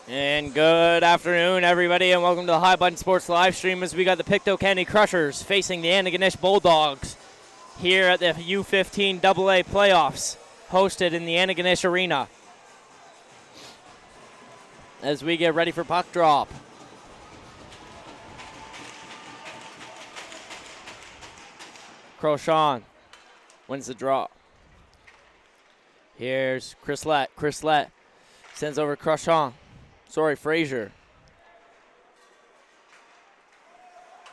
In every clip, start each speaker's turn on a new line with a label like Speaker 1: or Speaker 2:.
Speaker 1: And good afternoon, everybody, and welcome to the High Button Sports live stream as we got the Pictou County Crushers facing the Antigonish Bulldogs here at the U15 AA playoffs, hosted in the Antigonish Arena. As we get ready for puck drop. Crochon wins the draw. Here's Chrislet. Chrislet sends over Crochon. Frazier.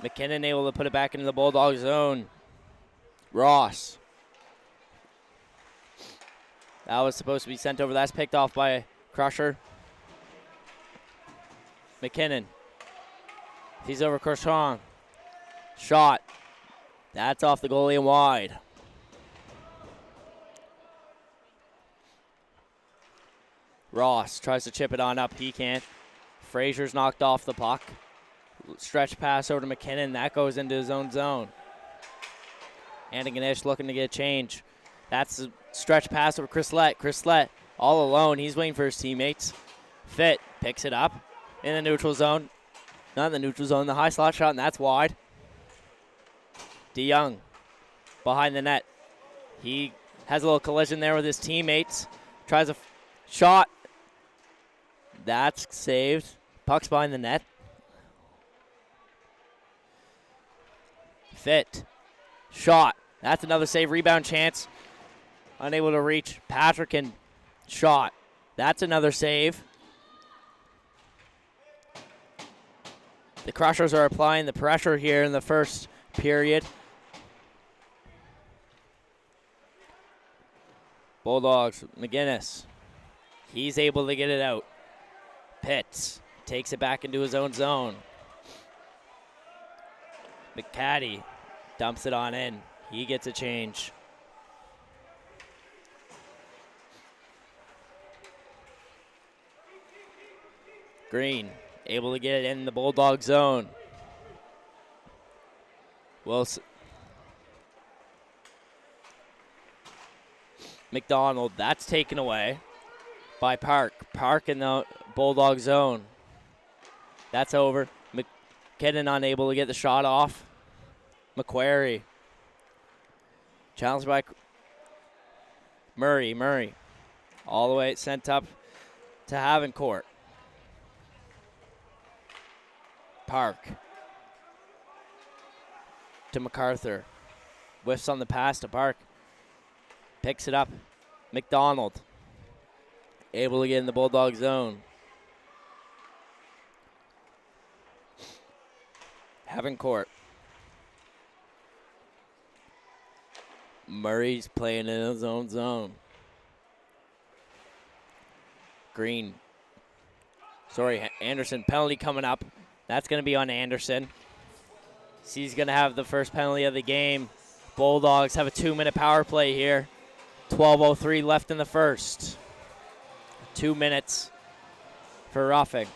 Speaker 1: McKinnon able to put it back into the Bulldog zone. Ross. That was supposed to be sent over. That's picked off by Crusher. McKinnon. He's over Crochon. Shot. That's off the goalie and wide. Ross tries to chip it on up. He can't. Frazier's knocked off the puck. Stretch pass over to McKinnon. That goes into his own zone. Antigonish looking to get a change. That's a stretch pass over Chrislet. Chrislet all alone. He's waiting for his teammates. Fit picks it up in the neutral zone. Not in the neutral zone. The high slot shot, and that's wide. DeYoung behind the net. He has a little collision there with his teammates. Tries a shot. That's saved. Puck's behind the net. Fit. Shot. That's another save. Rebound chance. Unable to reach. Patrick and shot. That's another save. The Crushers are applying the pressure here in the first period. Bulldogs. McGinnis. He's able to get it out. Pitts takes it back into his own zone. McCaddy dumps it on in. He gets a change. Green able to get it in the Bulldog zone. Wilson. McDonald, that's taken away by Park. Park in the Bulldog zone. That's over. McKinnon unable to get the shot off. McQuarrie. Challenged by Murray. Murray. All the way sent up to Havencourt. Park. To MacArthur. Whiffs on the pass to Park. Picks it up. McDonald. Able to get in the Bulldog zone. Havencourt. Murray's playing in his own zone. Green. Anderson. Penalty coming up. That's going to be on Anderson. He's going to have the first penalty of the game. Bulldogs have a 2-minute power play here. 12:03 left in the first. 2 minutes for roughing.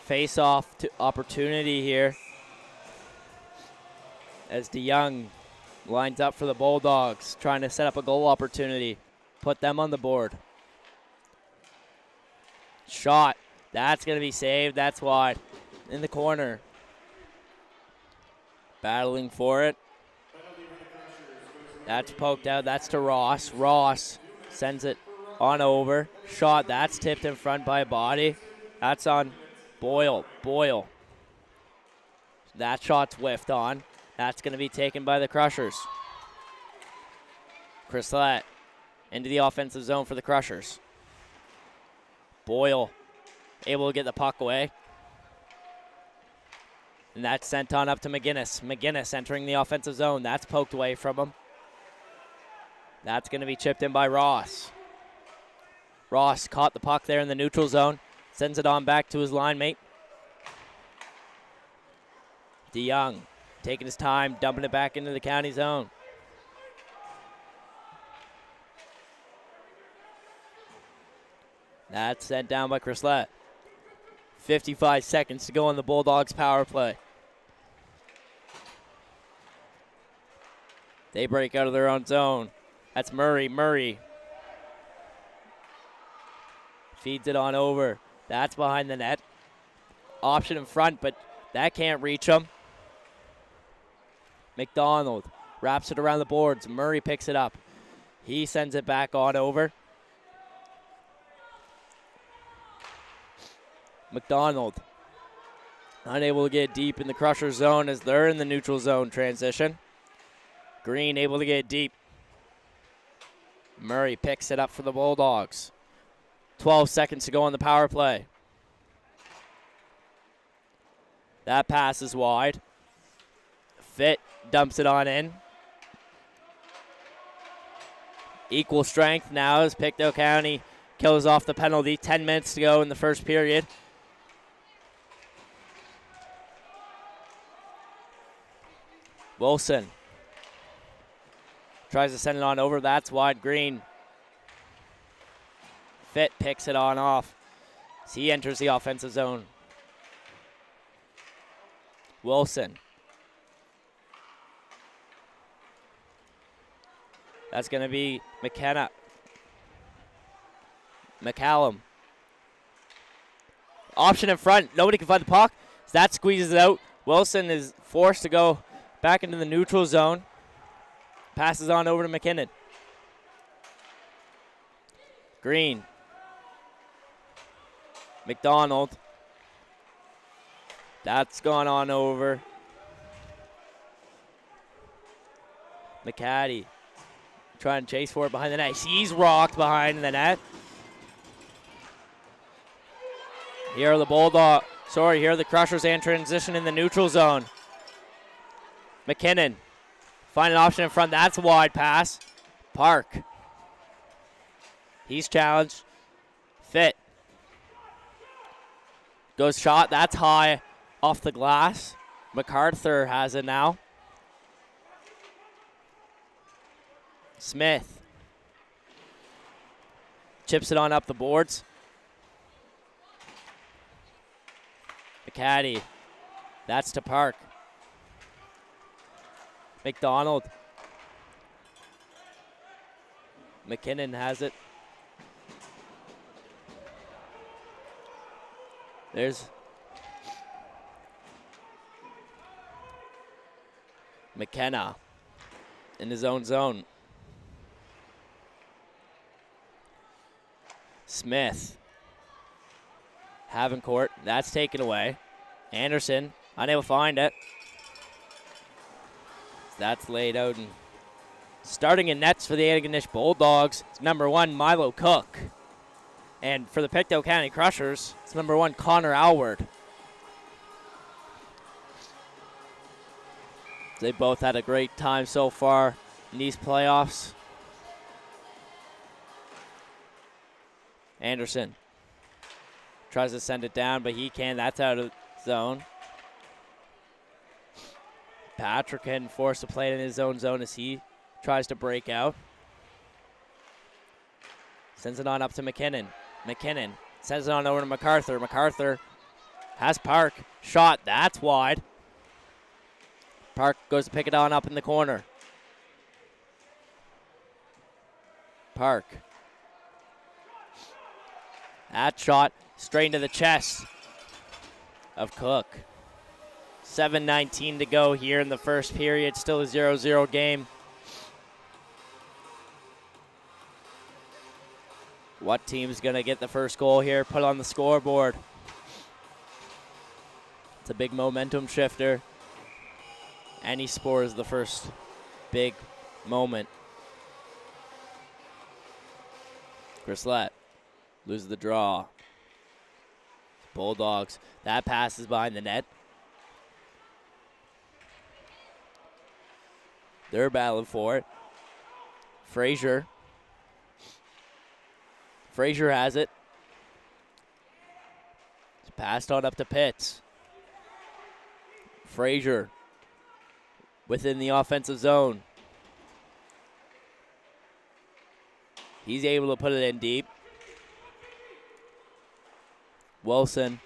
Speaker 1: Face-off opportunity here as DeYoung lines up for the Bulldogs, trying to set up a goal opportunity, put them on the board. Shot. That's going to be saved. That's wide. In the corner. Battling for it. That's poked out. That's to Ross. Ross sends it on over. Shot. That's tipped in front by a body. That's on Boyle. Boyle. That shot's whiffed on. That's going to be taken by the Crushers. Chrislet into the offensive zone for the Crushers. Boyle able to get the puck away. And that's sent on up to McGinnis. McGinnis entering the offensive zone. That's poked away from him. That's going to be chipped in by Ross. Ross caught the puck there in the neutral zone. Sends it on back to his line mate. DeYoung taking his time, dumping it back into the county zone. That's sent down by Chrislet. 55 seconds to go on the Bulldogs power play. They break out of their own zone. That's Murray. Murray feeds it on over. That's behind the net. Option in front, but that can't reach him. McDonald wraps it around the boards. Murray picks it up. He sends it back on over. McDonald unable to get deep in the Crusher zone as they're in the neutral zone transition. Green able to get deep. Murray picks it up for the Bulldogs. 12 seconds to go on the power play. That pass is wide. Fit dumps it on in. Equal strength now as Pictou County kills off the penalty. 10 minutes to go in the first period. Wilson tries to send it on over. That's wide. Green. Fit picks it on off as he enters the offensive zone. Wilson. That's going to be McKenna. McCallum. Option in front. Nobody can find the puck. So that squeezes it out. Wilson is forced to go back into the neutral zone. Passes on over to McKinnon. Green. McDonald. That's gone on over. McCaddy. Trying to chase for it behind the net. He's rocked behind the net. Here are the here are the Crushers and transition in the neutral zone. McKinnon. Find an option in front. That's a wide pass. Park. He's challenged. Fit. Goes shot. That's high off the glass. MacArthur has it now. Smith. Chips it on up the boards. McCaddy. That's to Park. McDonald. McKinnon has it. There's McKenna in his own zone. Smith. Havencourt. That's taken away. Anderson unable to find it. That's laid out. And starting in nets for the Antigonish Bulldogs, it's number 1, Milo Cook. And for the Pictou County Crushers, it's number 1, Connor Alward. They both had a great time so far in these playoffs. Anderson tries to send it down, but he can. That's out of zone. Patrick can force to play it in his own zone as he tries to break out. Sends it on up to McKinnon. McKinnon sends it on over to MacArthur. MacArthur has Park. Shot. That's wide. Park goes to pick it on up in the corner. Park. That shot straight into the chest of Cook. 7:19 to go here in the first period. Still a 0-0 game. What team's going to get the first goal here? Put on the scoreboard. It's a big momentum shifter. And he scores the first big moment. Grislet loses the draw. Bulldogs. That pass is behind the net. They're battling for it. Frazier. Frazier has it. It's passed on up to Pitts. Frazier within the offensive zone. He's able to put it in deep. Wilson.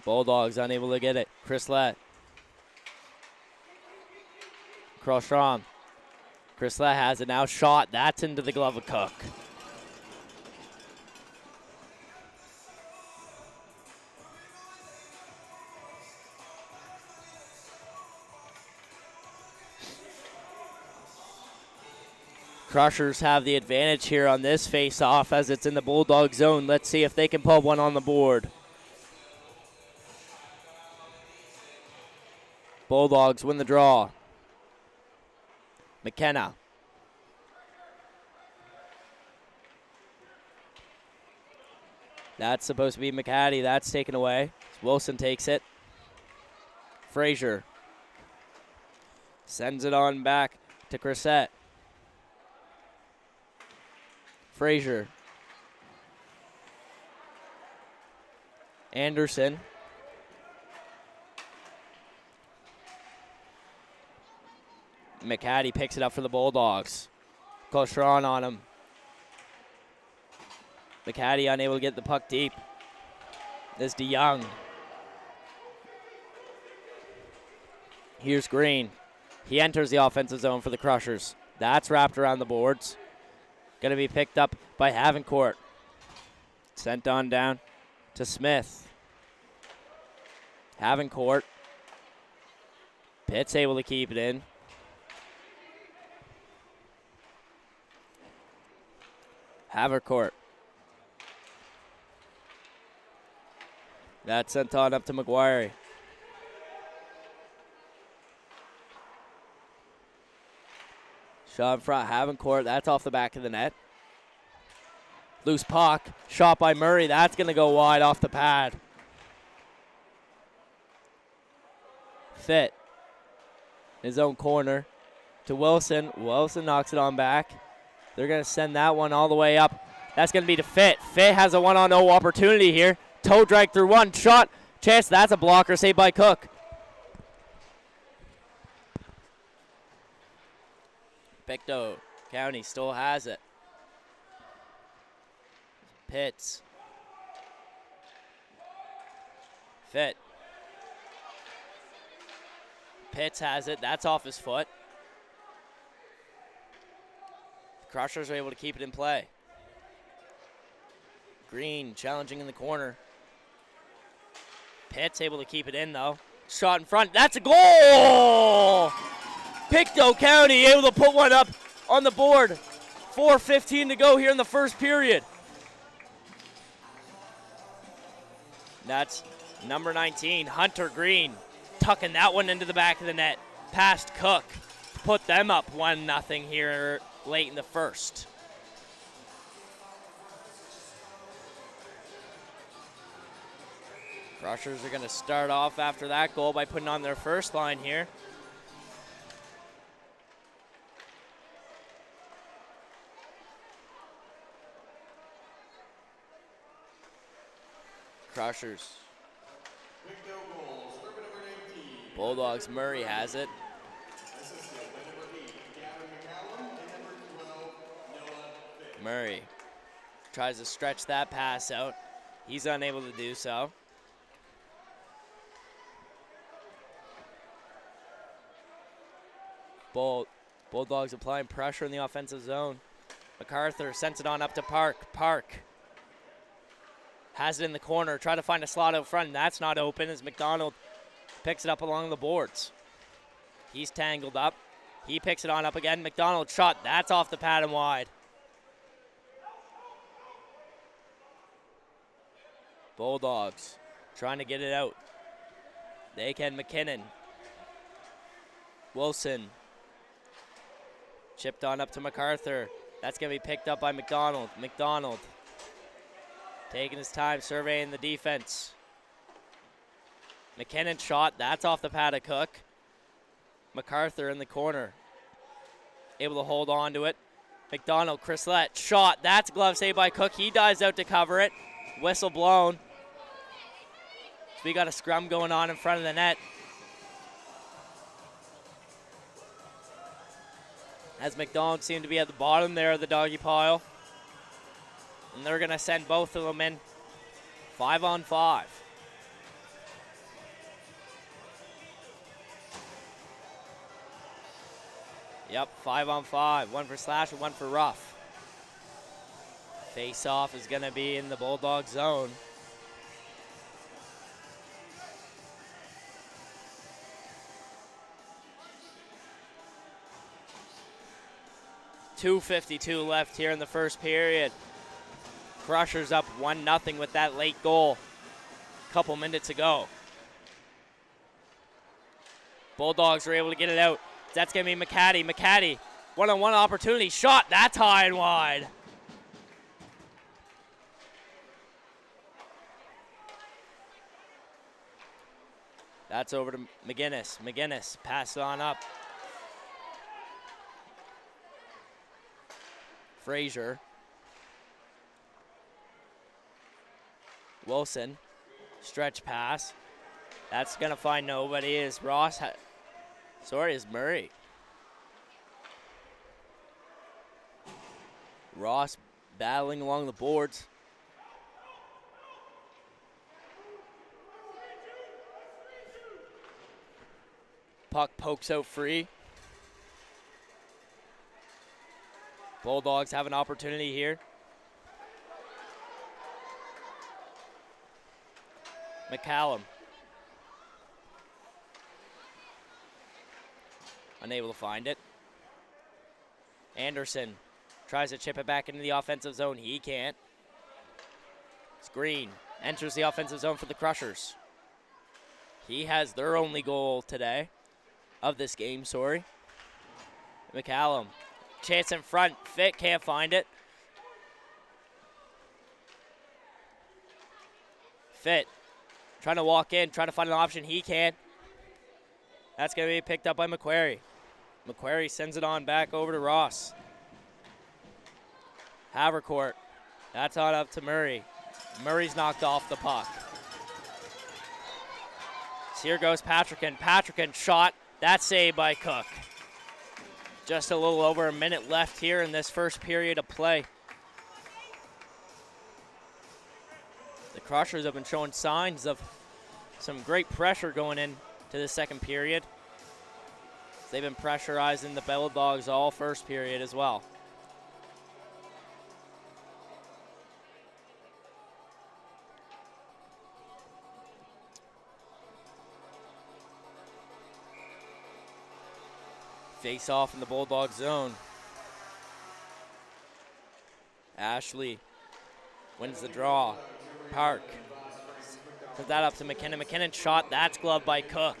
Speaker 1: Bulldogs unable to get it. Chris Lett. Cross-Rom. Chrislet has it now. Shot. That's into the glove of Cook. Crushers have the advantage here on this face-off as it's in the Bulldog zone. Let's see if they can put one on the board. Bulldogs win the draw. McKenna. That's supposed to be McCaddy. That's taken away. Wilson takes it. Frazier sends it on back to Crissette. Frazier. Anderson. McCaddy picks it up for the Bulldogs. Cochran on him. McCaddy unable to get the puck deep. This DeYoung. Here's Green. He enters the offensive zone for the Crushers. That's wrapped around the boards. Going to be picked up by Havencourt. Sent on down to Smith. Havencourt. Pitt's able to keep it in. Havencourt. That's sent on up to McGuire. Shot in front, Havencourt. That's off the back of the net. Loose puck. Shot by Murray. That's going to go wide off the pad. Fit. His own corner to Wilson. Wilson knocks it on back. They're going to send that one all the way up. That's going to be to Fit. Fit has a 1-on-0 opportunity here. Toe drag through one. Shot. Chance. That's a blocker saved by Cook. Pictou County still has it. Pitts. Fit. Pitts has it. That's off his foot. The Crushers are able to keep it in play. Green challenging in the corner. Pitts able to keep it in, though. Shot in front. That's a goal! Pictou County able to put one up on the board. 4:15 to go here in the first period. That's number 19, Hunter Green, tucking that one into the back of the net. Past Cook. Put them up 1-0 here late in the first. Crushers are going to start off after that goal by putting on their first line here. Crushers. Bulldogs, Murray has it. Murray tries to stretch that pass out. He's unable to do so. Bulldogs applying pressure in the offensive zone. MacArthur sends it on up to Park. Park has it in the corner. Try to find a slot out front. That's not open as McDonald picks it up along the boards. He's tangled up. He picks it on up again. McDonald shot. That's off the pad and wide. Bulldogs trying to get it out. They can. McKinnon. Wilson. Chipped on up to MacArthur. That's going to be picked up by McDonald. McDonald taking his time, surveying the defense. McKinnon shot. That's off the pad of Cook. MacArthur in the corner. Able to hold on to it. McDonald, Chrislet, shot. That's a glove save by Cook. He dives out to cover it. Whistle blown. So we got a scrum going on in front of the net. As McDonald seemed to be at the bottom there of the doggy pile. And they're going to send both of them in 5-on-5. Yep, 5-on-5. One for slash and one for rough. Face-off is going to be in the Bulldog zone. .252 left here in the first period. Crushers up 1-0 with that late goal. Couple minutes ago. Bulldogs are able to get it out. That's going to be McCaddy. McCaddy, one-on-one opportunity. Shot. That's high and wide. That's over to McGinnis. McGinnis, pass it on up. Frazier. Wilson. Stretch pass. That's going to find nobody. Is Ross. Is Murray. Ross battling along the boards. Puck pokes out free. Bulldogs have an opportunity here. McCallum. Unable to find it. Anderson tries to chip it back into the offensive zone. He can't. It's Green. Enters the offensive zone for the Crushers. He has their only goal today. Of this game, sorry. McCallum. Chance in front. Fit can't find it. Fit. Trying to walk in. Trying to find an option. He can't. That's going to be picked up by McQuarrie. McQuarrie sends it on back over to Ross. Havercourt. That's on up to Murray. Murray's knocked off the puck. So here goes Patrickin. Patrickin shot. That's saved by Cook. Just a little over a minute left here in this first period of play. The Crushers have been showing signs of some great pressure going into the second period. They've been pressurizing the Bulldogs all first period as well. Face off in the Bulldog zone. Ashley wins the draw. Park. Put that up to McKinnon. McKinnon shot. That's gloved by Cook.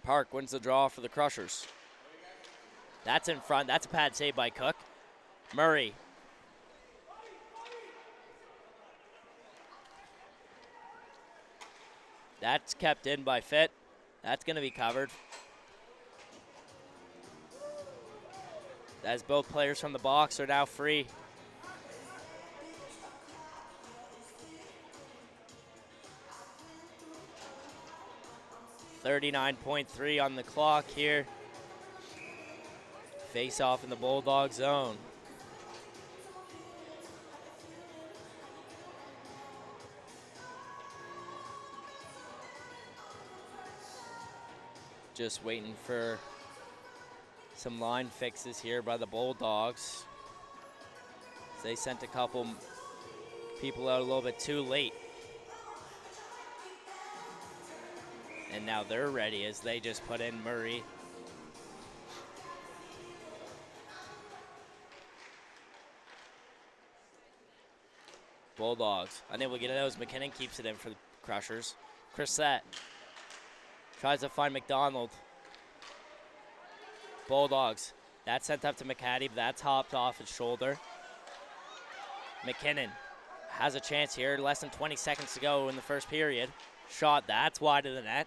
Speaker 1: Park wins the draw for the Crushers. That's in front. That's a pad save by Cook. Murray. That's kept in by Fitt. That's going to be covered. As both players from the box are now free. .39.3 on the clock here. Face off in the Bulldog zone. Just waiting for some line fixes here by the Bulldogs. They sent a couple people out a little bit too late. And now they're ready as they just put in Murray. Bulldogs unable to get it out as McKinnon keeps it in for the Crushers. Crissette tries to find McDonald. Bulldogs. That's sent up to McCaddy, but that's hopped off his shoulder. McKinnon has a chance here. Less than 20 seconds to go in the first period. Shot. That's wide of the net.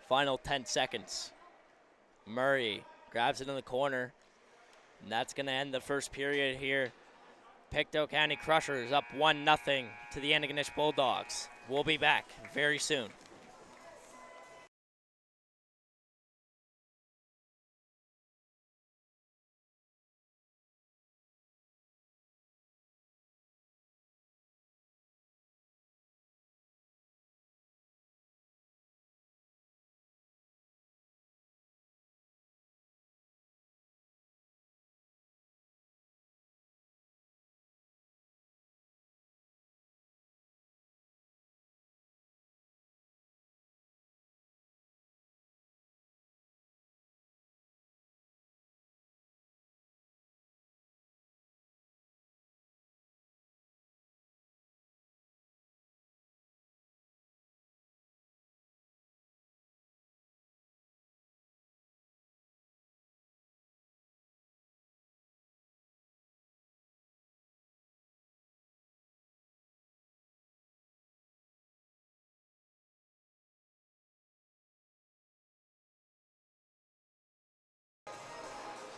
Speaker 1: Final 10 seconds. Murray grabs it in the corner, and that's going to end the first period here. Pictou County Crushers up 1-0 to the Antigonish Bulldogs. We'll be back very soon.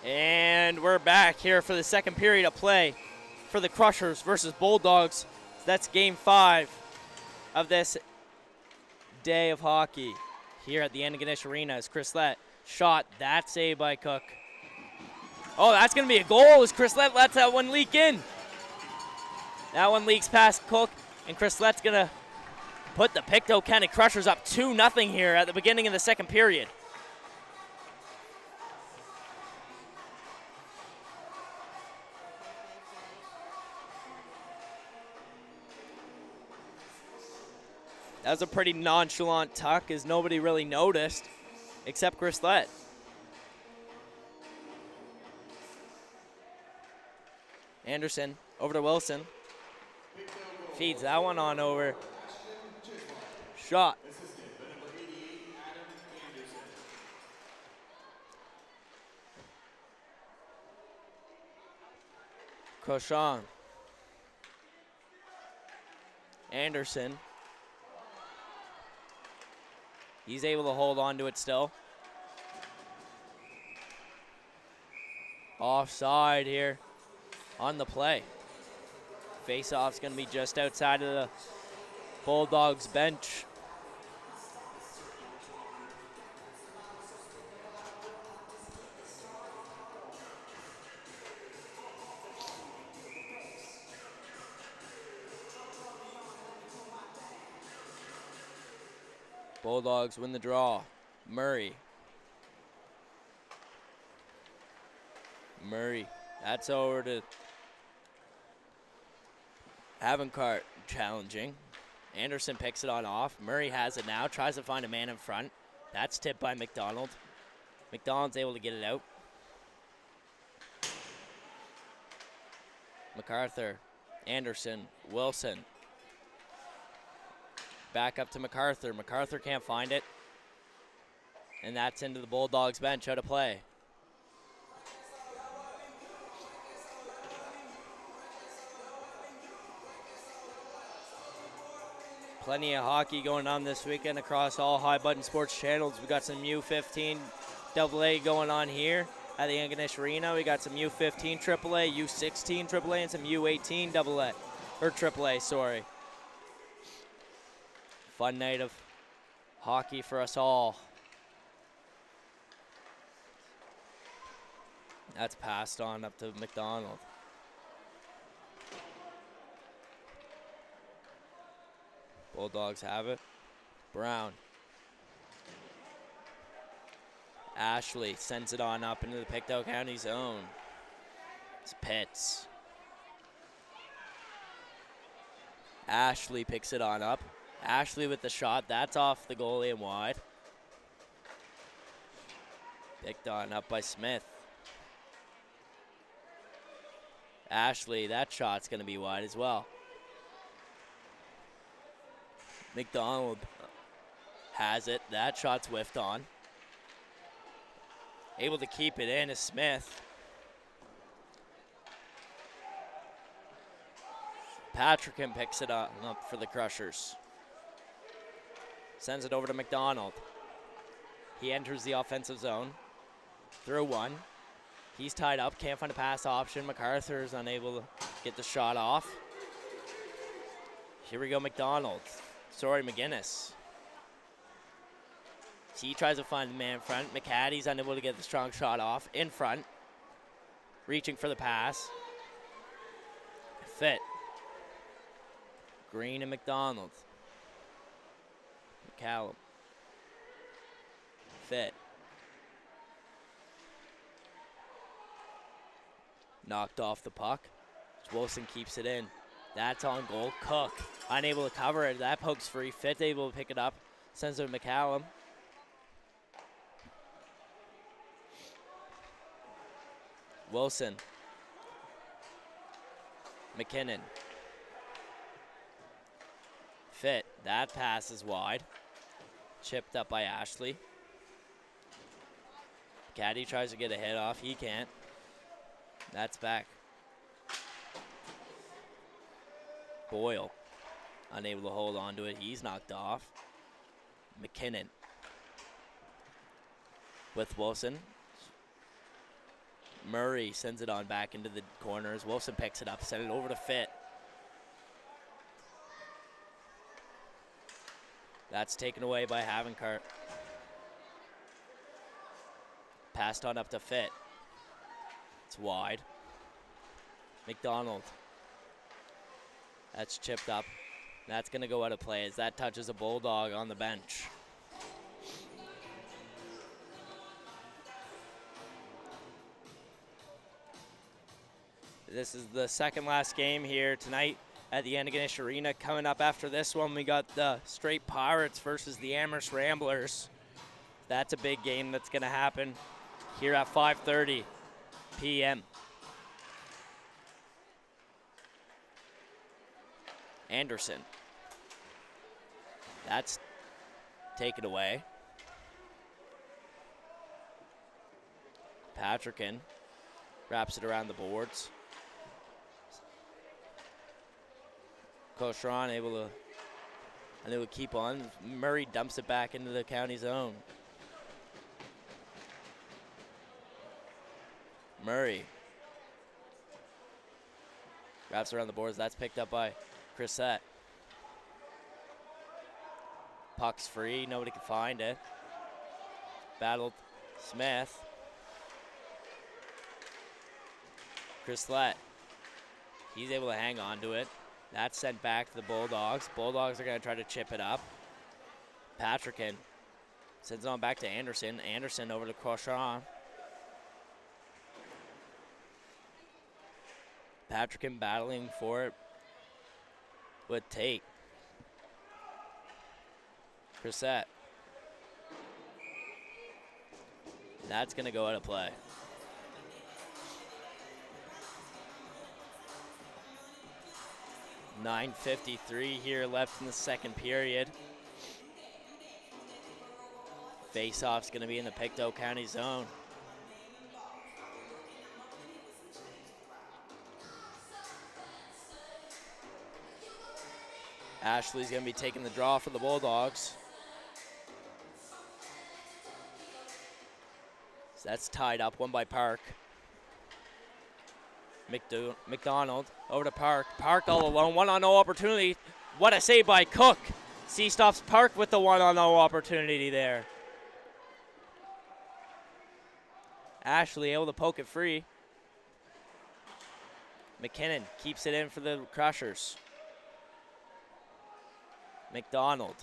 Speaker 1: And we're back here for the second period of play for the Crushers versus Bulldogs. That's game 5 of this day of hockey here at the Antigonish Arena as Chris Lett shot that save by Cook. Oh, that's going to be a goal as Chris Lett lets that one leak in. That one leaks past Cook, and Chris Lett's going to put the Pictou County Crushers up 2-0 here at the beginning of the second period. That was a pretty nonchalant tuck as nobody really noticed except Chris Lett. Anderson over to Wilson. Feeds that one on over. Shot. Cochon. Anderson. He's able to hold on to it still. Offside here on the play. Face-off's going to be just outside of the Bulldogs bench. Bulldogs win the draw. Murray. That's over to Avencart challenging. Anderson picks it on off. Murray has it now, tries to find a man in front. That's tipped by McDonald. McDonald's able to get it out. MacArthur, Anderson, Wilson. Back up to MacArthur. MacArthur can't find it. And that's into the Bulldogs bench out of play. Plenty of hockey going on this weekend across all High Button Sports channels. We got some U15 AA going on here at the Antigonish Arena. We got some U15 AAA, U16 AAA, and some U18 AA, or AAA, sorry. Fun night of hockey for us all. That's passed on up to McDonald. Bulldogs have it. Brown. Ashley sends it on up into the Pictou County zone. It's Pitts. Ashley picks it on up. Ashley with the shot. That's off the goalie and wide. Picked on up by Smith. Ashley, that shot's going to be wide as well. McDonald has it. That shot's whiffed on. Able to keep it in is Smith. Patrickin picks it up for the Crushers. Sends it over to McDonald. He enters the offensive zone. Through one. He's tied up. Can't find a pass option. MacArthur is unable to get the shot off. Here we go, McDonald. Sorry, McGinnis. He tries to find the man in front. McCaddy's unable to get the strong shot off. In front. Reaching for the pass. Fit. Green and McDonald. McCallum. Fit. Knocked off the puck. Wilson keeps it in. That's on goal. Cook unable to cover it. That poke's free. Fit able to pick it up. Sends it to McCallum. Wilson. McKinnon. Fit. That pass is wide. Chipped up by Ashley. Caddy tries to get a hit off. He can't. That's back. Boyle. Unable to hold on to it. He's knocked off. McKinnon. With Wilson. Murray sends it on back into the corners. Wilson picks it up, send it over to Fit. That's taken away by Havenkart. Passed on up to Fit. It's wide. McDonald. That's chipped up. That's going to go out of play as that touches a Bulldog on the bench. This is the second last game here tonight at the Antigonish Arena. Coming up after this one, we got the Straight Pirates versus the Amherst Ramblers. That's a big game that's going to happen here at 5:30 p.m. Anderson. That's taken away. Patrickin wraps it around the boards. Cochran able to keep on. Murray dumps it back into the county zone. Murray wraps around the boards. That's picked up by Chrisette. Puck's free. Nobody can find it. Battled Smith. Chrisette. He's able to hang on to it. That's sent back to the Bulldogs. Bulldogs are going to try to chip it up. Patrickin sends it on back to Anderson. Anderson over to Cochran. Patrickin battling for it with Tate. Chrisette. That's going to go out of play. .9:53 here left in the second period. Face-off's going to be in the Pictou County zone. Ashley's going to be taking the draw for the Bulldogs. So that's tied up, one by Park. McDonald over to Park. Park all alone, 1-on-0 opportunity. What a save by Cook. C stops Park with the 1-on-0 opportunity there. Ashley able to poke it free. McKinnon keeps it in for the Crushers. McDonald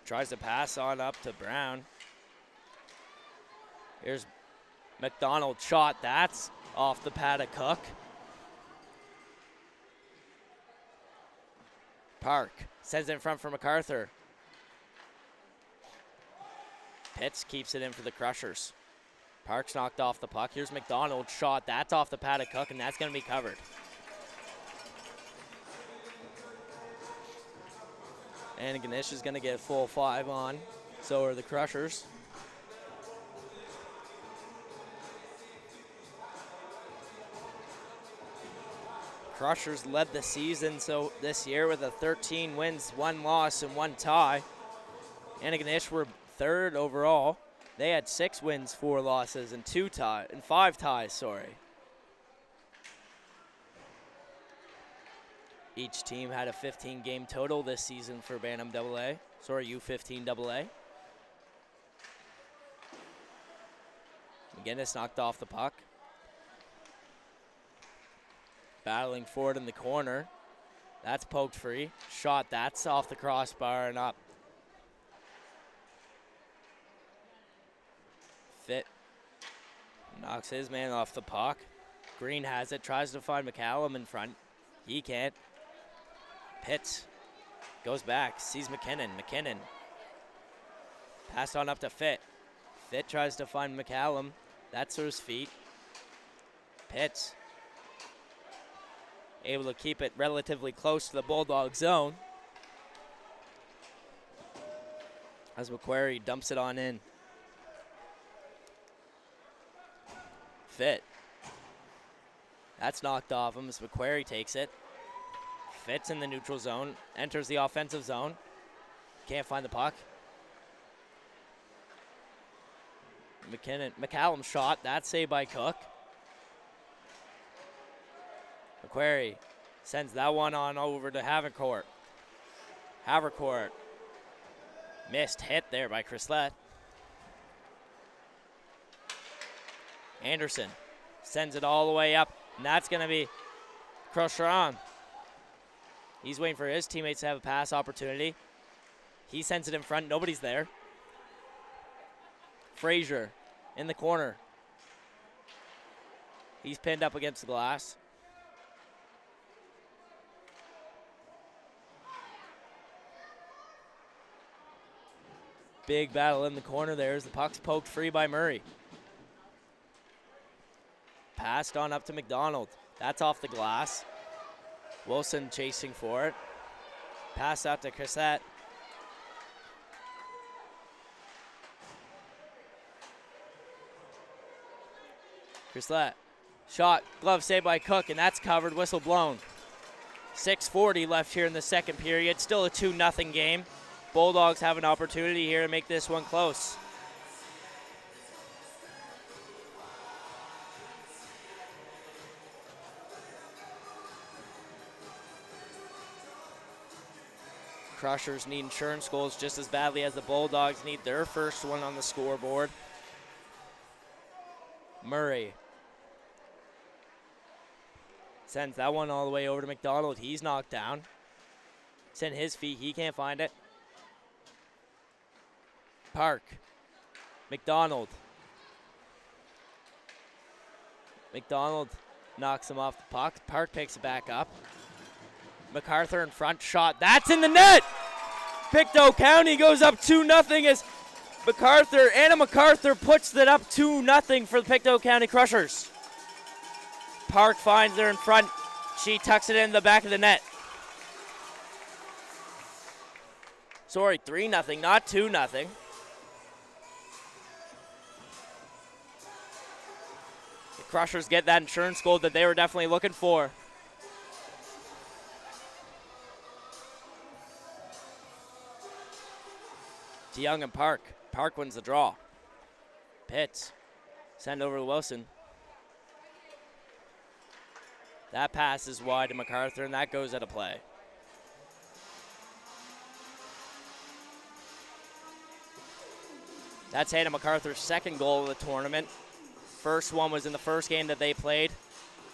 Speaker 1: tries to pass on up to Brown. Here's McDonald shot. That's off the pad of Cook. Park sends it in front for MacArthur. Pitts keeps it in for the Crushers. Park's knocked off the puck. Here's McDonald's shot. That's off the pad of Cook, and that's going to be covered. And Ganesh is going to get full 5 on. So are the Crushers. Crushers led the season so this year with a 13 wins, 1 loss, and 1 tie. Antigonish were third overall. They had 6 wins, 4 losses, and 5 ties. Each team had a 15-game total this season for Bantam AA. U15 AA. McGinnis knocked off the puck. Battling for it in the corner. That's poked free. Shot, that's off the crossbar and up. Fit knocks his man off the puck. Green has it, tries to find McCallum in front. He can't. Pitts goes back, sees McKinnon. McKinnon passed on up to Fit. Fit tries to find McCallum. That's to his feet. Pitts able to keep it relatively close to the Bulldog zone. As McQuarrie dumps it on in. Fit. That's knocked off him as McQuarrie takes it. Fits in the neutral zone, enters the offensive zone. Can't find the puck. McCallum shot, that's saved by Cook. McQuarrie sends that one on over to Havercourt. Havercourt. Missed hit there by Chrislet. Anderson sends it all the way up, and that's going to be Crocheron. He's waiting for his teammates to have a pass opportunity. He sends it in front. Nobody's there. Frazier in the corner. He's pinned up against the glass. Big battle in the corner there as the puck's poked free by Murray. Passed on up to McDonald. That's off the glass. Wilson chasing for it. Pass out to Crissette. Crissette. Shot. Glove saved by Cook, and that's covered. Whistle blown. 6:40 left here in the second period. Still a 2-0 game. Bulldogs have an opportunity here to make this one close. Crushers need insurance goals just as badly as the Bulldogs need their first one on the scoreboard. Murray sends that one all the way over to McDonald. He's knocked down. It's in his feet. He can't find it. Park. McDonald. McDonald knocks him off the puck. Park picks it back up. MacArthur in front, shot. That's in the net! Pictou County goes up 2-0 as Anna MacArthur puts it up 2-0 for the Pictou County Crushers. Park finds her in front. She tucks it in the back of the net. Sorry, 3-0, not 2-0. The Crushers get that insurance goal that they were definitely looking for. DeYoung and Park. Park wins the draw. Pitts. Send over to Wilson. That pass is wide to MacArthur, and that goes out of play. That's Hannah MacArthur's second goal of the tournament. First one was in the first game that they played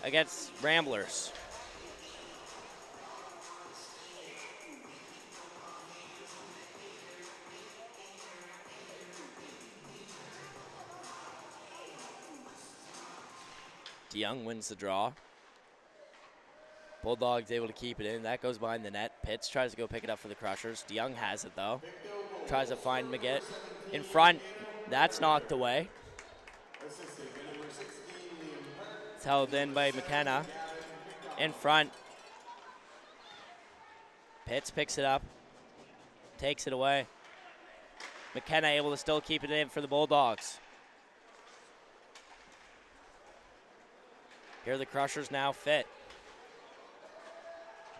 Speaker 1: against Ramblers. DeYoung wins the draw. Bulldogs able to keep it in. That goes behind the net. Pitts tries to go pick it up for the Crushers. DeYoung has it, though. Tries to find Maggett in front. That's knocked away. It's held in by McKenna. In front. Pitts picks it up. Takes it away. McKenna able to still keep it in for the Bulldogs. Here the Crushers now fit.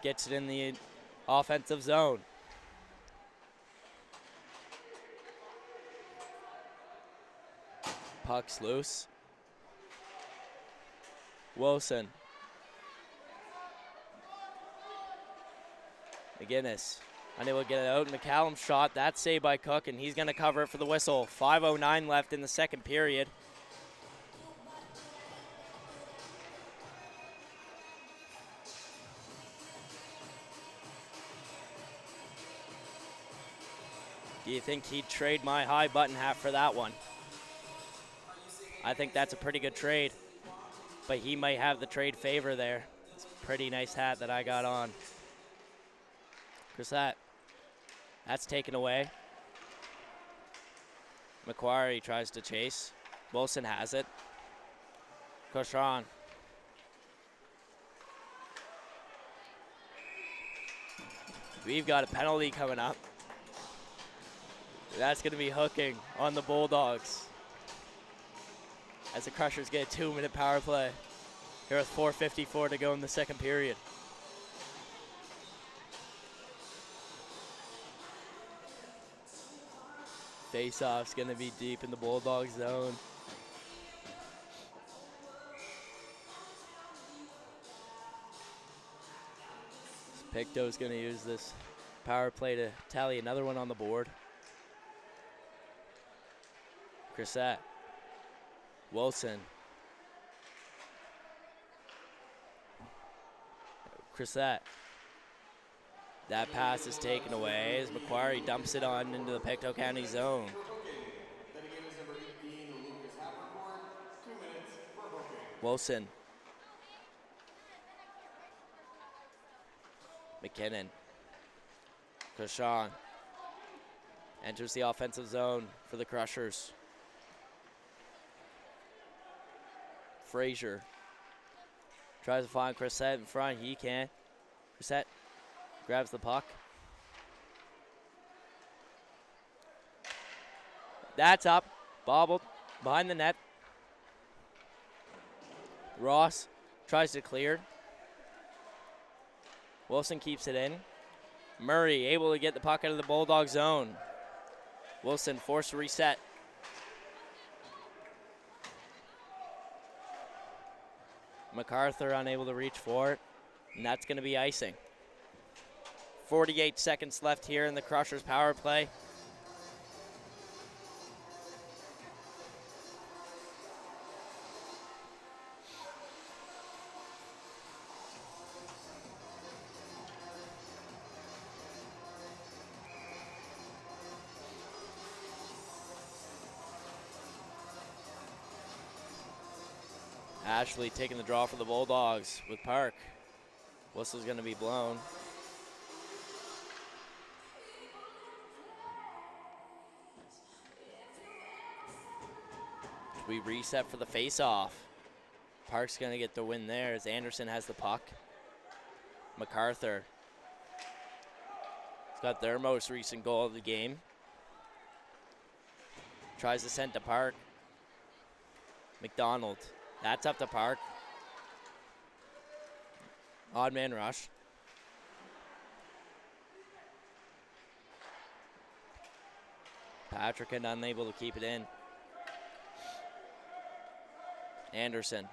Speaker 1: Gets it in the offensive zone. Puck's loose. Wilson. McGinnis unable to get it out. McCallum's shot. That's saved by Cook, and he's going to cover it for the whistle. 5:09 left in the second period. Do you think he'd trade my high button hat for that one? I think that's a pretty good trade, but he might have the trade favor there. It's a pretty nice hat that I got on. Crissette. That's taken away. McQuarrie tries to chase. Wilson has it. Cochran. We've got a penalty coming up. That's going to be hooking on the Bulldogs as the Crushers get a 2-minute power play here with 4:54 to go in the second period. Face-off's going to be deep in the Bulldog zone. Picto's going to use this power play to tally another one on the board. Crissette. Wilson. Crissette. That pass is taken away as Macquarie dumps it on into the Pictou County zone. Wilson. McKinnon. Krishan enters the offensive zone for the Crushers. Frazier tries to find Crissette in front. He can. Crissette grabs the puck. That's up. Bobbled behind the net. Ross tries to clear. Wilson keeps it in. Murray able to get the puck out of the Bulldog zone. Wilson forced to reset. MacArthur unable to reach for it, and that's going to be icing. 48 seconds left here in the Crushers power play. Ashley taking the draw for the Bulldogs with Park. Whistle's going to be blown. We reset for the face-off. Park's going to get the win there as Anderson has the puck. MacArthur has got their most recent goal of the game. Tries to send to Park. McDonald. That's up to Park. Odd man rush. Patrick unable to keep it in. Anderson.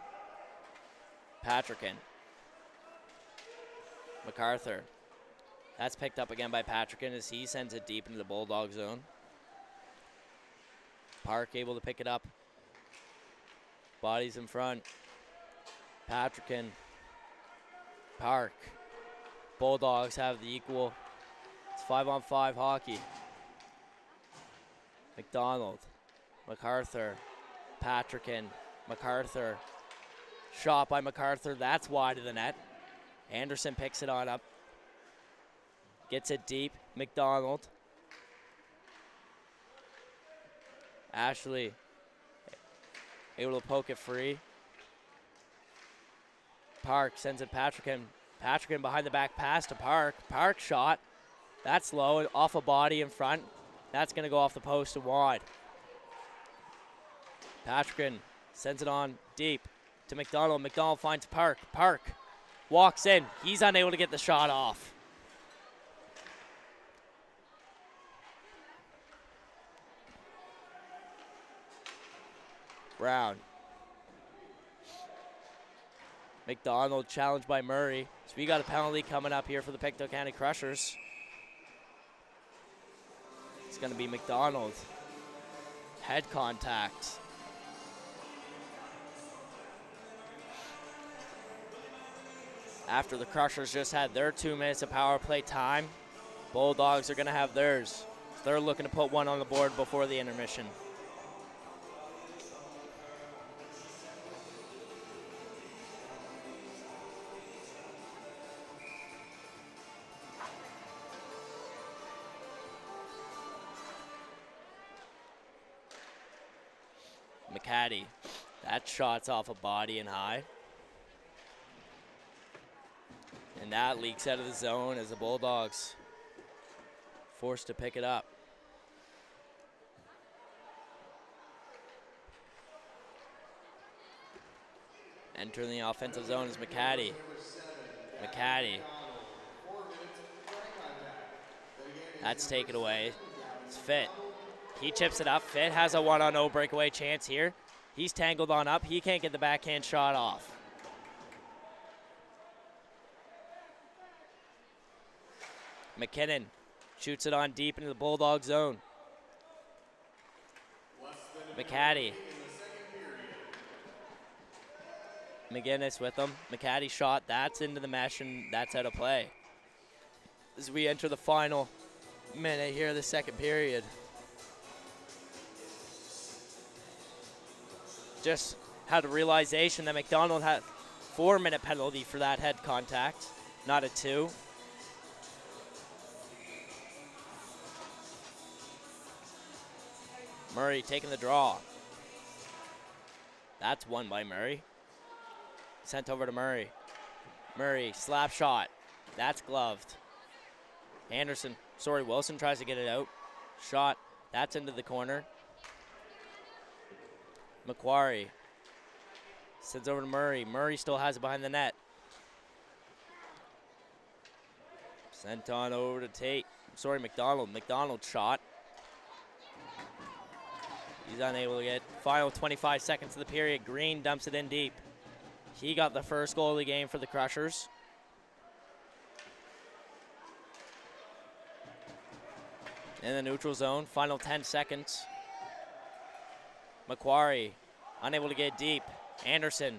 Speaker 1: Patrickin. MacArthur. That's picked up again by Patrickin as he sends it deep into the Bulldog zone. Park able to pick it up. Bodies in front. Patrickin. Park. Bulldogs have the equal. It's 5-on-5 hockey. McDonald. MacArthur. Patrickin. MacArthur. Shot by MacArthur. That's wide of the net. Anderson picks it on up. Gets it deep. McDonald. Ashley able to poke it free. Park sends it Patrickin. Patrickin behind the back pass to Park. Park shot. That's low, off a body in front. That's going to go off the post and wide. Patrickin sends it on deep to McDonald. McDonald finds Park. Park walks in. He's unable to get the shot off. Brown. McDonald challenged by Murray. So we got a penalty coming up here for the Pictou County Crushers. It's going to be McDonald. Head contact. After the Crushers just had their 2 minutes of power play time, Bulldogs are going to have theirs. So they're looking to put one on the board before the intermission. McCaddy. That shot's off a body and high. And that leaks out of the zone as the Bulldogs forced to pick it up. Entering the offensive zone is McCaddy. McCaddy. That's taken away. It's Fit. He chips it up. Fit has a 1-on-0 breakaway chance here. He's tangled on up. He can't get the backhand shot off. McKinnon shoots it on deep into the Bulldog zone. McCaddy. McGinnis with him. McCaddy shot. That's into the mesh, and that's out of play. As we enter the final minute here of the second period. Just had a realization that McDonald had 4-minute penalty for that head contact, not a 2. Murray taking the draw. That's won by Murray. Sent over to Murray. Murray, slap shot. That's gloved. Wilson tries to get it out. Shot. That's into the corner. Macquarie sends over to Murray. Murray still has it behind the net. Sent on over to McDonald. McDonald shot. He's unable to get. Final 25 seconds of the period. Green dumps it in deep. He got the first goal of the game for the Crushers. In the neutral zone, final 10 seconds. Macquarie, unable to get deep. Anderson,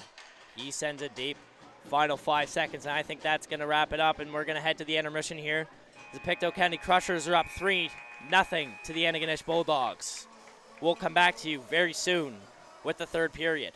Speaker 1: he sends it deep. Final 5 seconds, and I think that's going to wrap it up, and we're going to head to the intermission here. The Pictou County Crushers are up 3-0 to the Antigonish Bulldogs. We'll come back to you very soon with the third period.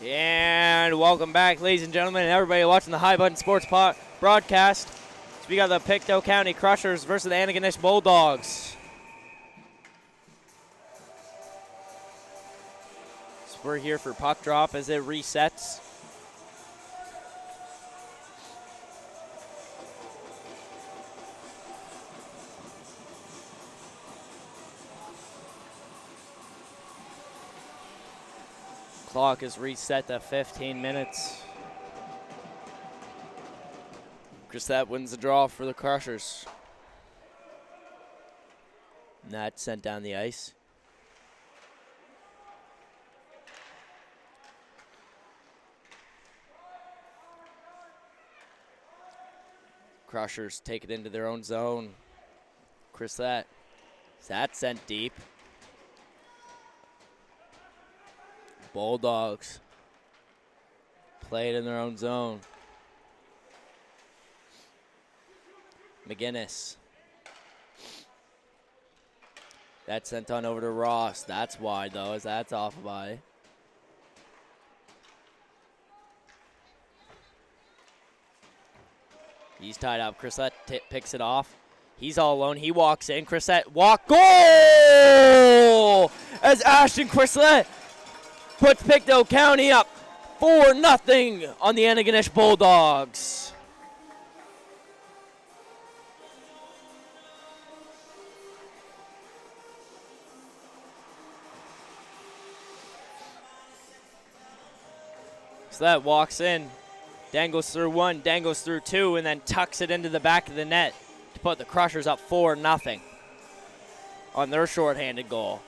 Speaker 1: And welcome back, ladies and gentlemen, and everybody watching the High Button Sports broadcast. So we got the Pictou County Crushers versus the Antigonish Bulldogs. So we're here for puck drop as it resets. Clock is reset to 15 minutes. Chrisette wins the draw for the Crushers. And that's sent down the ice. Crushers take it into their own zone. Chrisette. That's sent deep. Bulldogs play it in their own zone. McGinnis. That's sent on over to Ross. That's wide, though, as that's off a body. He's tied up. Chrisette picks it off. He's all alone. He walks in. Chrisette goal! As Ashton Chrisette puts Pictou County up 4-0 on the Antigonish Bulldogs. So that walks in, dangles through one, dangles through two, and then tucks it into the back of the net to put the Crushers up 4-0 on their shorthanded goal.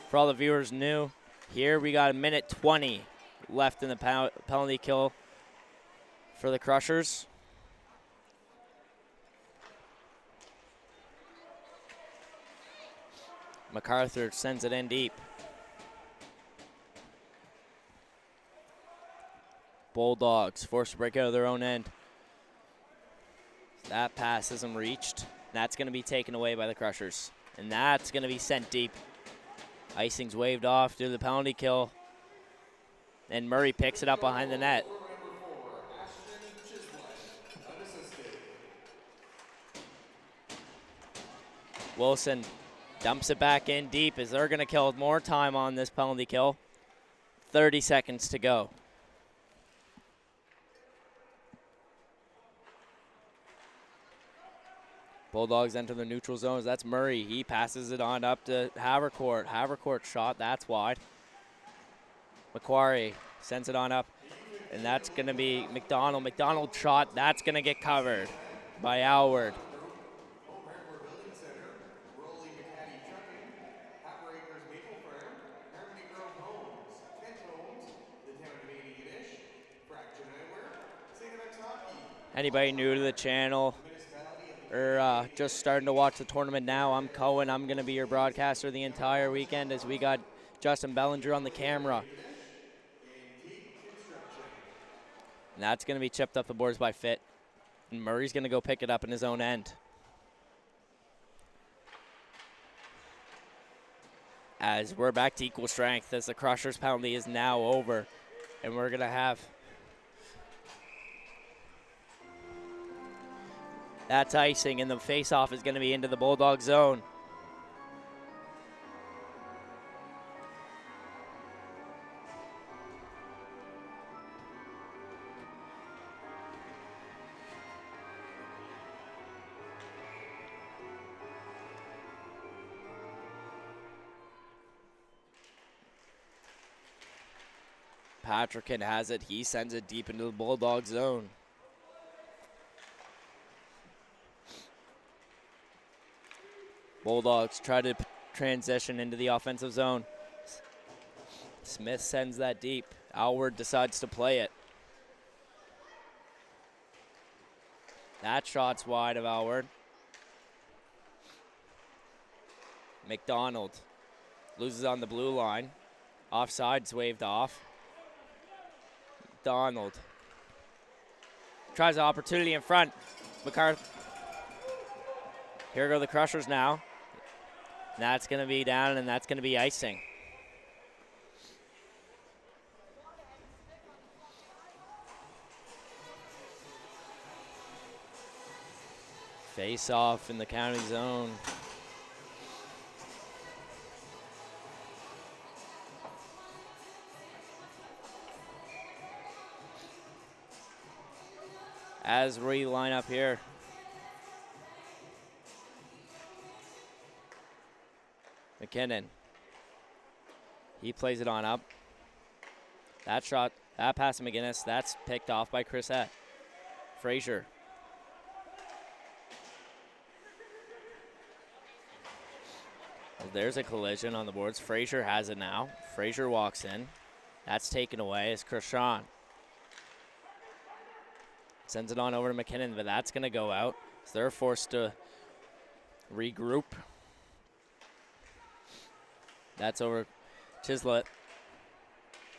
Speaker 1: For all the viewers new, here we got 1:20 left in the penalty kill for the Crushers. MacArthur sends it in deep. Bulldogs forced to break out of their own end. That pass isn't reached. That's going to be taken away by the Crushers. And that's going to be sent deep. Icing's waved off due to the penalty kill. And Murray picks it up behind the net. Wilson dumps it back in deep as they're going to kill more time on this penalty kill. 30 seconds to go. Bulldogs enter the neutral zones. That's Murray. He passes it on up to Havercourt. Havercourt shot. That's wide. Macquarie sends it on up. And that's going to be McDonald. McDonald shot. That's going to get covered by Alward. Anybody new to the channel or just starting to watch the tournament now, I'm Cohen. I'm going to be your broadcaster the entire weekend as we got Justin Bellinger on the camera. And that's going to be chipped up the boards by Fitt. And Murray's going to go pick it up in his own end. As we're back to equal strength as the Crushers penalty is now over. And we're going to have... That's icing, and the face-off is going to be into the Bulldog zone. Patrickin has it. He sends it deep into the Bulldog zone. Bulldogs try to transition into the offensive zone. Smith sends that deep. Alward decides to play it. That shot's wide of Alward. McDonald loses on the blue line. Offside's waved off. McDonald tries an opportunity in front. MacArthur. Here go the Crushers now. That's going to be down, and that's going to be icing. Face off in the county zone. As we line up here. McKinnon. He plays it on up. That shot, that pass to McGinnis, that's picked off by Chrisette. Frazier. There's a collision on the boards. Frazier has it now. Frazier walks in. That's taken away as Krishan. Sends it on over to McKinnon, but that's going to go out. So they're forced to regroup. That's over Chislett.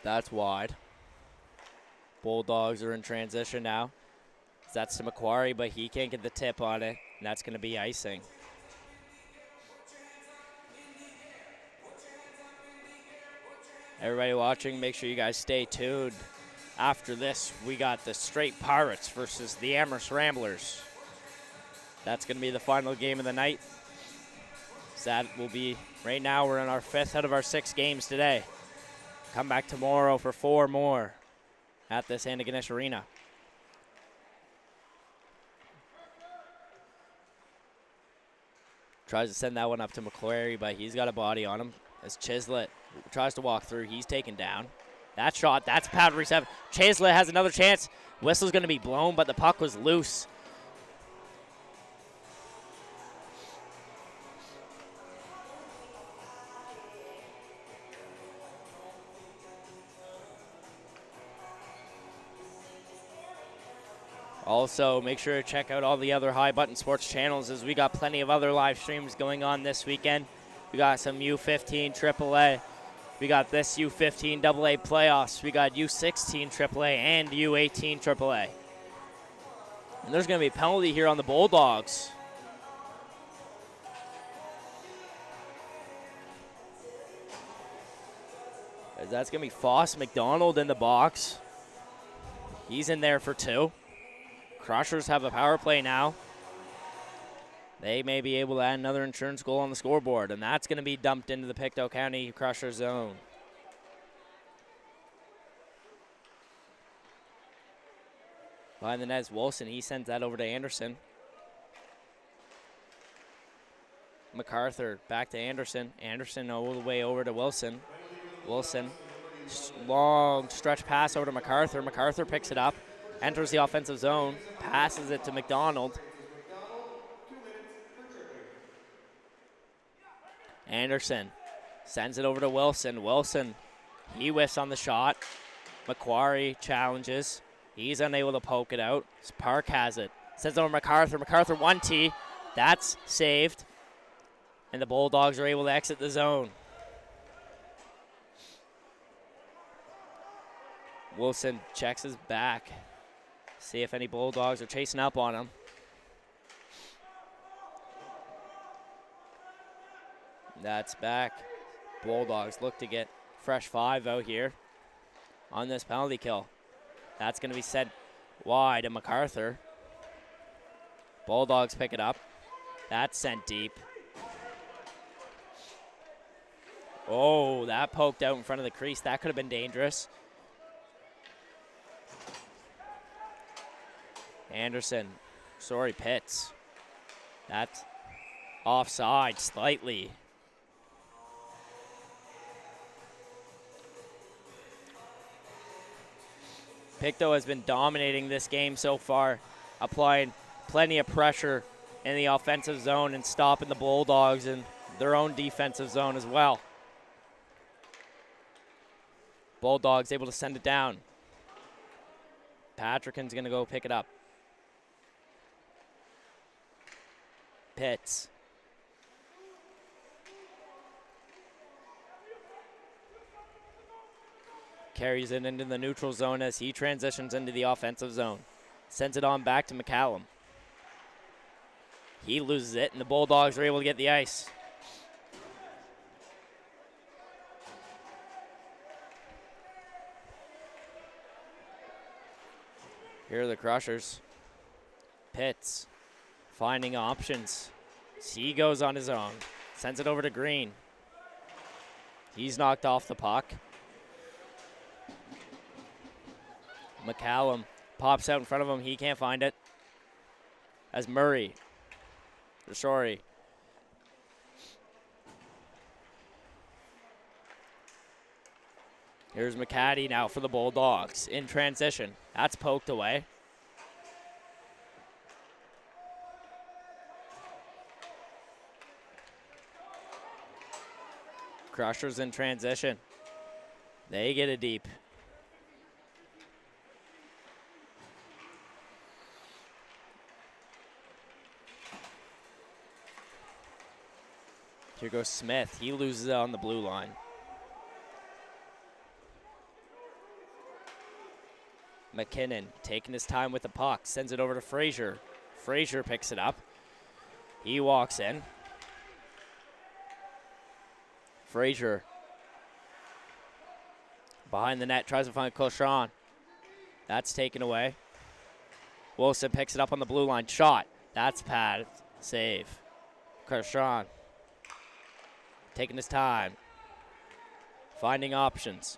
Speaker 1: That's wide. Bulldogs are in transition now. That's to Macquarie, but he can't get the tip on it, and that's going to be icing. Everybody watching, make sure you guys stay tuned. After this, we got the Straight Pirates versus the Amherst Ramblers. That's going to be the final game of the night. So that will be, right now we're in our 5th out of our 6 games today. Come back tomorrow for 4 more at the Antigonish Arena. Tries to send that one up to Macquarie, but he's got a body on him. As Chislett tries to walk through, he's taken down. That shot, that's powdery 7. Chislett has another chance. Whistle's going to be blown, but the puck was loose. Also, make sure to check out all the other High Button Sports channels, as we got plenty of other live streams going on this weekend. We got some U15 AAA. We got this U15 AA playoffs. We got U16 AAA and U18 AAA. And there's going to be a penalty here on the Bulldogs. That's going to be Foss McDonald in the box. He's in there for 2. Crushers have a power play now. They may be able to add another insurance goal on the scoreboard, and that's going to be dumped into the Pictou County Crusher zone. Behind the net is Wilson. He sends that over to Anderson. MacArthur back to Anderson. Anderson all the way over to Wilson. Wilson, long stretch pass over to MacArthur. MacArthur picks it up, enters the offensive zone, passes it to McDonald. Anderson sends it over to Wilson. Wilson, he whiffs on the shot. Macquarie challenges. He's unable to poke it out. Park has it. Sends it over to MacArthur. MacArthur 1T. That's saved. And the Bulldogs are able to exit the zone. Wilson checks his back. See if any Bulldogs are chasing up on him. That's back. Bulldogs look to get fresh 5 out here on this penalty kill. That's going to be sent wide to MacArthur. Bulldogs pick it up. That's sent deep. Oh, that poked out in front of the crease. That could have been dangerous. Pitts. That's offside slightly. Pictou has been dominating this game so far, applying plenty of pressure in the offensive zone and stopping the Bulldogs in their own defensive zone as well. Bulldogs able to send it down. Patrickin's going to go pick it up. Pitts. Carries it into the neutral zone as he transitions into the offensive zone. Sends it on back to McCallum. He loses it, and the Bulldogs are able to get the ice. Here are the Crushers. Pitts Finding options. He goes on his own. Sends it over to Green. He's knocked off the puck. McCallum pops out in front of him. He can't find it. As Murray. Sorry. Here's McCaddy now for the Bulldogs in transition. That's poked away. Crushers in transition. They get it deep. Here goes Smith. He loses it on the blue line. McKinnon taking his time with the puck. Sends it over to Frazier. Frazier picks it up. He walks in. Frazier behind the net, tries to find Cochon. That's taken away. Wilson picks it up on the blue line. Shot. That's pad. Save. Cochon taking his time. Finding options.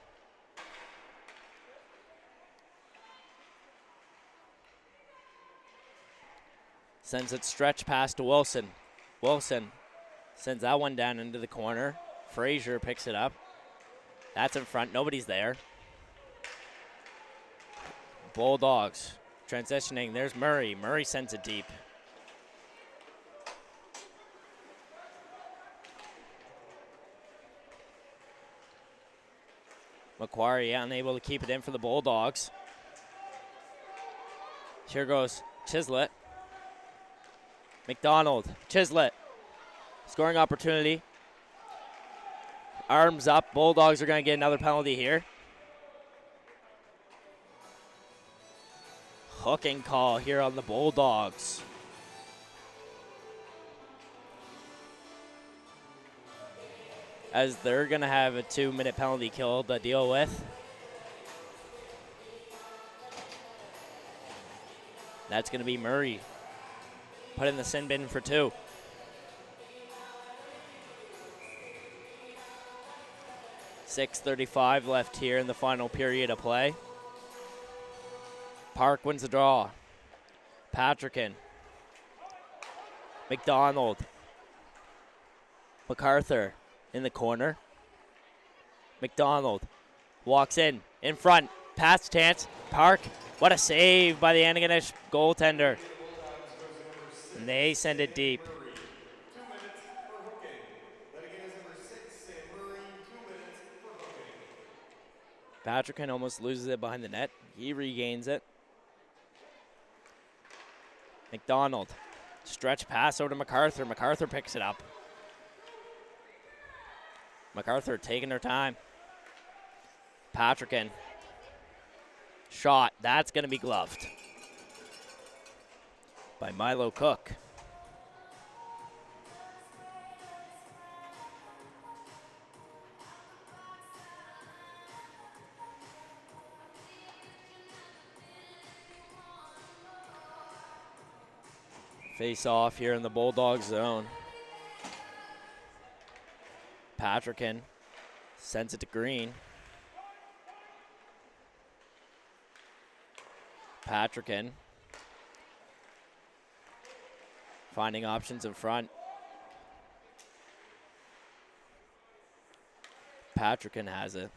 Speaker 1: Sends it stretch pass to Wilson. Wilson sends that one down into the corner. Frazier picks it up. That's in front. Nobody's there. Bulldogs transitioning. There's Murray. Murray sends it deep. Macquarie unable to keep it in for the Bulldogs. Here goes Chislett. McDonald. Chislett. Scoring opportunity. Arms up. Bulldogs are going to get another penalty here. Hooking call here on the Bulldogs. As they're going to have a 2-minute penalty kill to deal with. That's going to be Murray. Put in the sin bin for 2. .6:35 left here in the final period of play. Park wins the draw. Patrickin. McDonald. MacArthur in the corner. McDonald walks in front. Pass chance. Park. What a save by the Antigonish goaltender. And they send it deep. Patrickin almost loses it behind the net. He regains it. McDonald. Stretch pass over to MacArthur. MacArthur picks it up. MacArthur taking their time. Patrickin. Shot. That's going to be gloved by Milo Cook. Face off here in the Bulldog zone. Patrickin sends it to Green. Patrickin finding options in front. Patrickin has it.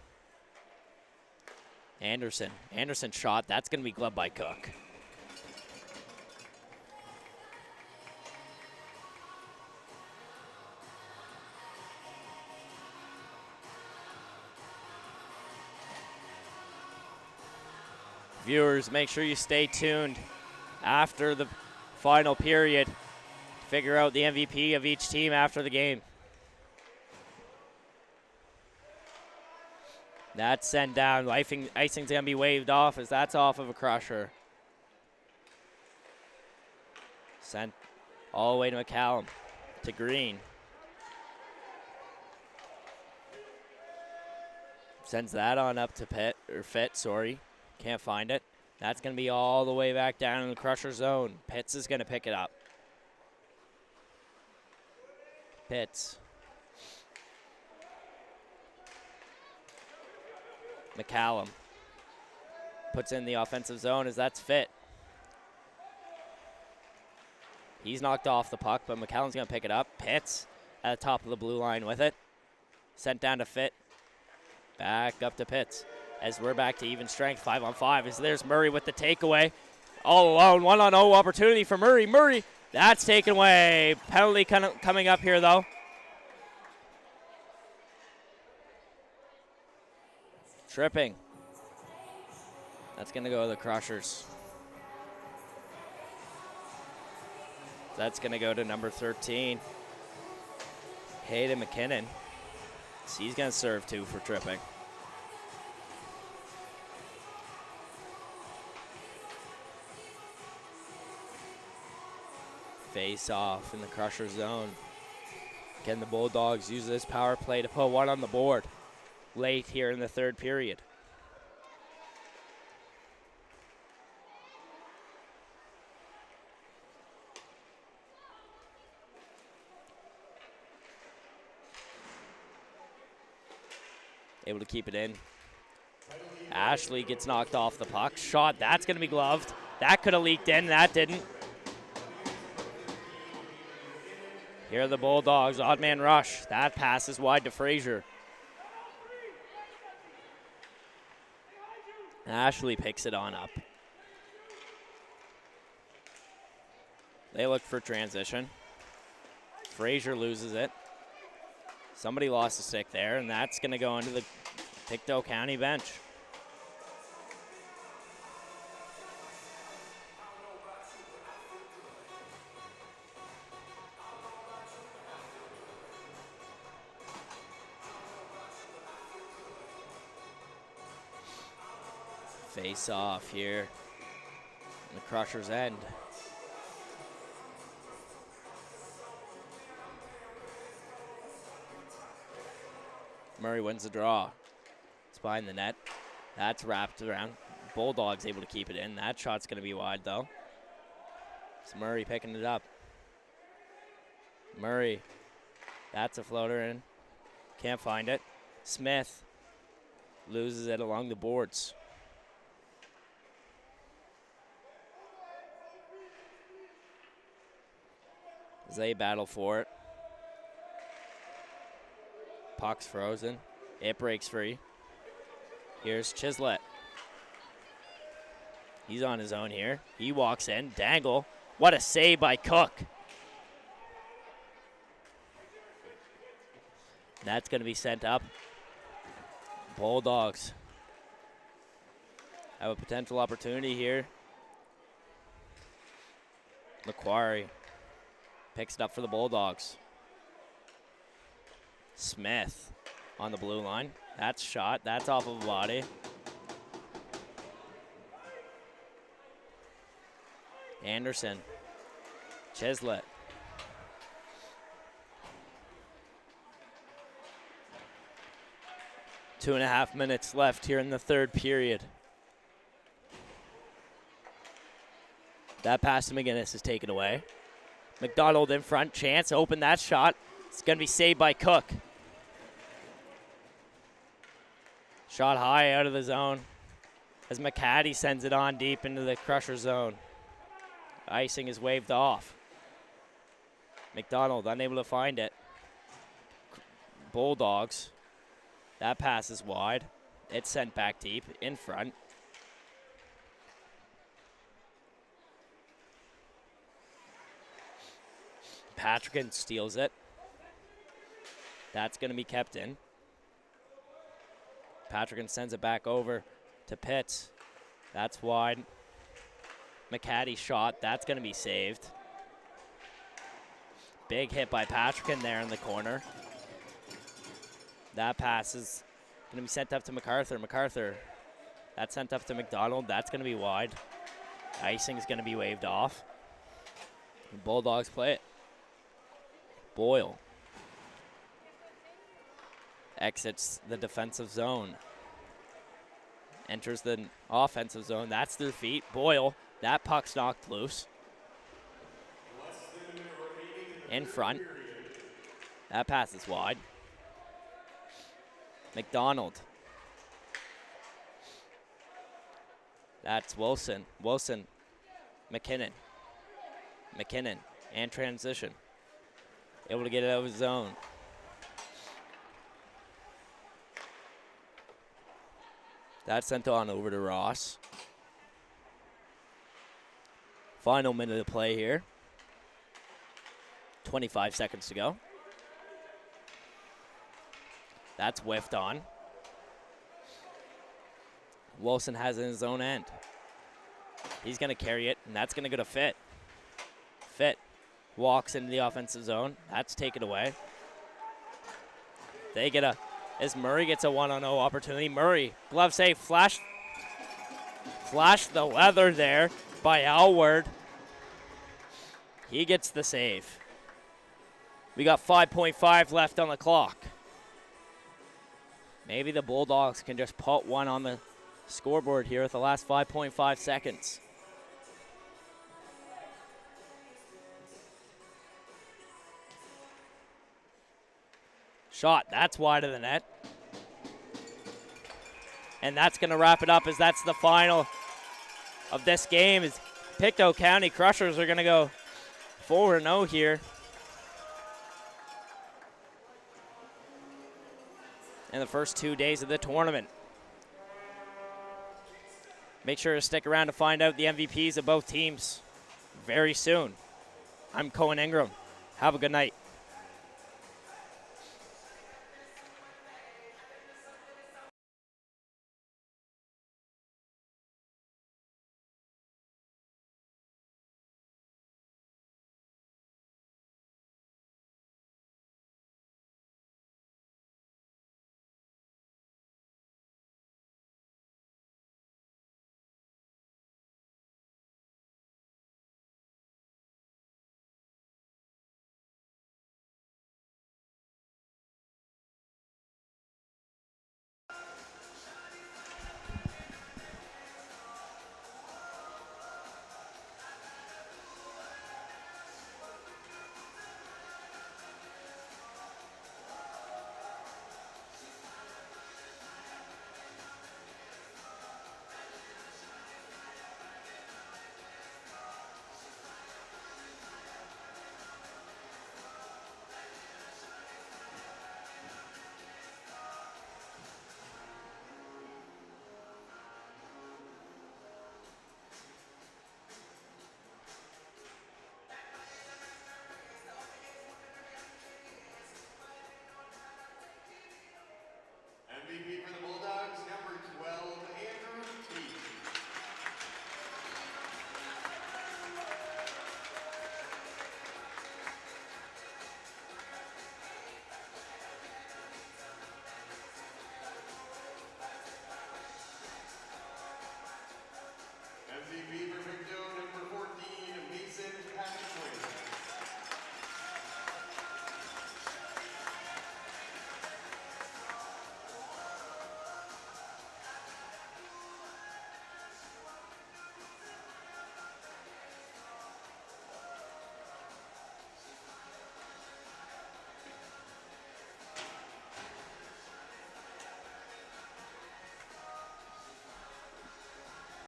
Speaker 1: Anderson. Anderson shot. That's going to be gloved by Cook. Viewers, make sure you stay tuned after the final period to figure out the MVP of each team after the game. That's sent down. Icing's going to be waved off as that's off of a crusher. Sent all the way to McCallum, to Green. Sends that on up to Fitt, sorry. Can't find it. That's going to be all the way back down in the crusher zone. Pitts is going to pick it up. Pitts. McCallum puts in the offensive zone as that's Fit. He's knocked off the puck, but McCallum's going to pick it up. Pitts at the top of the blue line with it. Sent down to Fit. Back up to Pitts. As we're back to even strength, 5-on-5. As there's Murray with the takeaway. All alone, 1-on-0 opportunity for Murray. Murray, that's taken away. Penalty coming up here, though. Tripping. That's going to go to the Crushers. That's going to go to number 13, Hayden McKinnon. So he's going to serve 2 for tripping. Face off in the Crusher zone. Can the Bulldogs use this power play to put 1 on the board late here in the 3rd period? Able to keep it in. Ashley gets knocked off the puck. Shot, that's going to be gloved. That could have leaked in, that didn't. Here are the Bulldogs, odd man rush. That pass is wide to Frazier. Ashley picks it on up. They look for transition. Frazier loses it. Somebody lost a stick there, and that's going to go into the Pictou County bench. Face off here in the Crusher's end. Murray wins the draw. It's behind the net. That's wrapped around. Bulldogs able to keep it in. That shot's going to be wide, though. It's Murray picking it up. Murray. That's a floater in. Can't find it. Smith loses it along the boards. As they battle for it. Puck's frozen. It breaks free. Here's Chislett. He's on his own here. He walks in. Dangle. What a save by Cook. That's going to be sent up. Bulldogs have a potential opportunity here. Macquarie picks it up for the Bulldogs. Smith on the blue line. That's shot. That's off of a body. Anderson. Chislett. Two and a half minutes left here in the 3rd period. That pass to McGinnis is taken away. McDonald in front. Chance open that shot. It's going to be saved by Cook. Shot high out of the zone as McCaddy sends it on deep into the Crusher zone. Icing is waved off. McDonald unable to find it. Bulldogs. That pass is wide. It's sent back deep in front. Patrick steals it. That's going to be kept in. Patrick sends it back over to Pitts. That's wide. McCaddy shot. That's going to be saved. Big hit by Patrick there in the corner. That pass is going to be sent up to MacArthur. MacArthur. That's sent up to McDonald. That's going to be wide. Icing is going to be waved off. The Bulldogs play it. Boyle exits the defensive zone. Enters the offensive zone. That's their feet. Boyle. That puck's knocked loose. In front. That pass is wide. McDonald. That's Wilson. Wilson. McKinnon. McKinnon. And transition. Able to get it out of his zone. That's sent on over to Ross. Final minute of play here. 25 seconds to go. That's whiffed on. Wilson has it in his own end. He's going to carry it, and that's going to go to Fit. Fit walks into the offensive zone. That's taken away. They get as Murray gets a 1-on-0 opportunity. Murray, glove save, flash the leather there by Alward. He gets the save. We got 5.5 left on the clock. Maybe the Bulldogs can just put one on the scoreboard here with the last 5.5 seconds. Shot, that's wide of the net. And that's going to wrap it up as that's the final of this game. As Pictou County Crushers are going to go 4-0 here. In the first 2 days of the tournament. Make sure to stick around to find out the MVPs of both teams very soon. I'm Cohen Ingram. Have a good night.